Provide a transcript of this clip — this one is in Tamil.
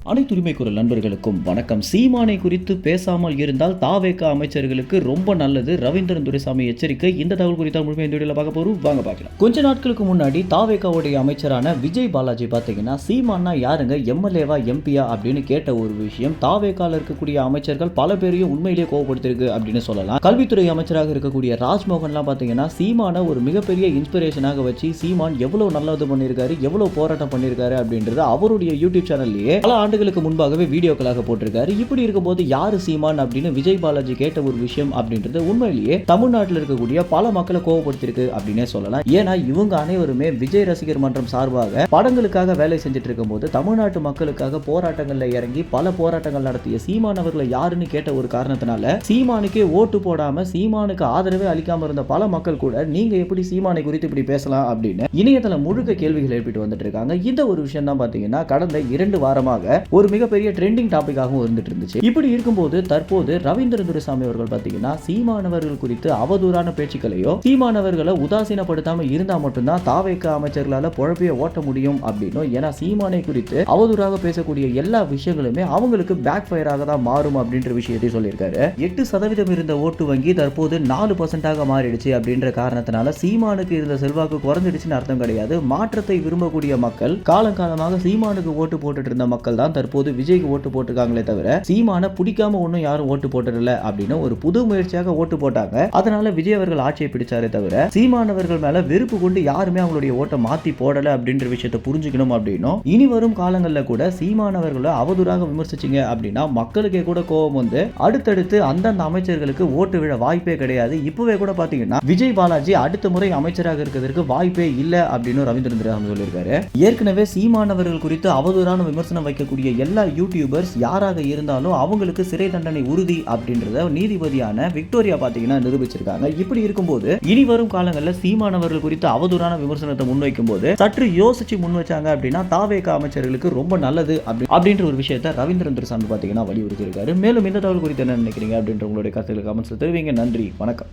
அனைத்து உரிமை குரல் நண்பர்களுக்கும் வணக்கம். சீமானை குறித்து பேசாமல் இருந்தால் தாவேக அமைச்சர்களுக்கு ரொம்ப நல்லது. ரவீந்திரன் துரைசாமி எச்சரிக்கை. இந்த தகவல் குறித்த முழுமையாக இந்த வீடியோல பார்க்க போறோம். வாங்க பார்க்கலாம். கொஞ்ச நாட்களுக்கு முன்னாடி தாவேகாவுடைய அமைச்சரான விஜய் பாலாஜி பாத்தீங்கன்னா சீமானா யாருங்க, எம்எல்ஏவா எம்பியா அப்படின்னு கேட்ட ஒரு விஷயம் தாவேகால இருக்கக்கூடிய அமைச்சர்கள் பல பேரையும் உண்மையிலேயே கோவப்படுத்திருக்கு அப்படின்னு சொல்லலாம். கல்வித்துறை அமைச்சராக இருக்கக்கூடிய ராஜ்மோகன்லாம் பாத்தீங்கன்னா சீமான ஒரு மிகப்பெரிய இன்ஸ்பிரேஷனாக வச்சு சீமான் எவ்வளவு நல்லது பண்ணியிருக்காரு, எவ்வளவு போராட்டம் பண்ணியிருக்காரு அப்படின்றது அவருடைய யூடியூப் சேனல்லேயே பல ஆண்டுகளுக்கு முன்பாகவே வீடியோக்களாக போட்டிருக்காரு. இப்படி இருக்கும்போது யாரு சீமான் அப்படின்னு விஜய் பாலாஜி கேட்ட ஒரு விஷயம் அப்படின்றது உண்மையிலேயே தமிழ்நாட்டில் இருக்கக்கூடிய பல மக்களை கோவப்படுத்திருக்கு அப்படின்னே சொல்லலாம். ஏன்னா இவங்க அனைவருமே விஜய் ரசிகர் மன்றம் சார்பாக படங்களுக்காக வேலை செஞ்சுட்டு இருக்கும் போது தமிழ்நாட்டு மக்களுக்காக போராட்டங்கள்ல இறங்கி பல போராட்டங்கள் நடத்திய சீமான் அவர்களை யாருன்னு கேட்ட ஒரு காரணத்தினால சீமானுக்கே ஓட்டு போடாம சீமானுக்கு ஆதரவே அளிக்காம இருந்த பல மக்கள் கூட நீங்க எப்படி சீமானை குறித்து இப்படி பேசலாம் அப்படின்னு இணையதளம் முழுக்க கேள்விகள் எழுப்பிட்டு வந்துட்டு இருக்காங்க. இந்த ஒரு விஷயம் தான் பாத்தீங்கன்னா கடந்த 2 வாரமாக ஒரு மிகப்பெரிய ட்ரெண்டிங் டாபிக்காகவும் இருந்துட்டு இருந்துச்சு. இப்படி இருக்கும்போது தற்போது ரவீந்திரன் துரைசாமி அவர்கள் பாத்தீங்கன்னா சீமானவர்கள் குறித்து அவதூறான பேச்சுக்களையோ சீமானவர்களை உதாசீனப்படுத்தாம இருந்தா மட்டும்தான் தாவேக அமைச்சர்களால பொழப்பைய ஓட்ட முடியும் அப்படின்னு. ஏன்னா சீமானை குறித்து அவதூறாக பேசக்கூடிய எல்லா விஷயங்களுமே அவங்களுக்கு பேக் ஃபயராக தான் மாறும் அப்படின்ற விஷயத்தை சொல்லியிருக்காரு. 8% இருந்த ஓட்டு வங்கி தற்போது 4% மாறிடுச்சு அப்படின்ற காரணத்தினால சீமானுக்கு இருந்த செல்வாக்கு குறைஞ்சிடுச்சுன்னு அர்த்தம் கிடையாது. மாற்றத்தை விரும்பக்கூடிய மக்கள் காலங்காலமாக சீமானுக்கு ஓட்டு போட்டுட்டு இருந்த மக்கள் தான் தற்போது விஜய்க்கு ஓட்டு போட்டிருக்காங்களே தவிர சீமான பிடிக்காம ஒன்னும் யாரும் ஓட்டு போட்டதில்லை அப்படின்னு ஒரு புது முயற்சியாக ஓட்டு போட்டாங்க. அதனால விஜய் அவர்கள் ஆட்சியை பிடிச்சாரே தவிர சீமானவர்கள் மேல வெறுப்பு கொண்டு யாருமே அவங்களுடைய ஓட்டை மாத்தி போடல அப்படின்ற விஷயத்தை புரிஞ்சுக்கணும் அப்படின்னும் இனி வரும் காலங்களில் கூட சீமானவர்களை அவதூறாக விமர்சிச்சிங்க அப்படின்னா மக்களுக்கே கூட கோபம் வந்து அடுத்தடுத்து அந்தந்த அமைச்சர்களுக்கு ஓட்டு விழ வாய்ப்பே கிடையாது. இப்பவே கூட பாத்தீங்கன்னா விஜய் பாலாஜி அடுத்த முறை அமைச்சராக இருக்கிறதுக்கு வாய்ப்பே இல்லை அப்படின்னு ரவீந்திரன் துரைசாமி சொல்லியிருக்காரு. ஏற்கனவே சீமானவர்கள் குறித்து அவதூறான விமர்சனம் வைக்கக்கூடிய எல்லா யூடியூபர்ஸ் யாராக இருந்தாலும் அவங்களுக்கு சிறை தண்டனை உறுதி அப்படின்றத நீதிபதியான விக்டோரியா பாத்தீங்கன்னா நிரூபிச்சிருக்காங்க. இப்படி இருக்கும்போது இனி வரும் காலங்களில் சீமானவர்கள் குறித்து அவதூறான விமர்சனத்தை முன்வைக்கும் போது சற்று யோசிச்சு முன் வச்சாங்க அப்படின்னா தாவேக அமைச்சர்களுக்கு ரொம்ப நல்லது அப்படின்ற ஒரு விஷயத்தை ரவீந்திரன் துரைசாமி பாத்தீங்கன்னா வலியுறுத்தி இருக்காரு. மேலும் இந்த தகவல் குறித்து என்ன நினைக்கிறீங்க அப்படின்ற உங்களுடைய கருத்துக்களை கமெண்ட்ஸ்ல தெரிவிங்க. நன்றி, வணக்கம்.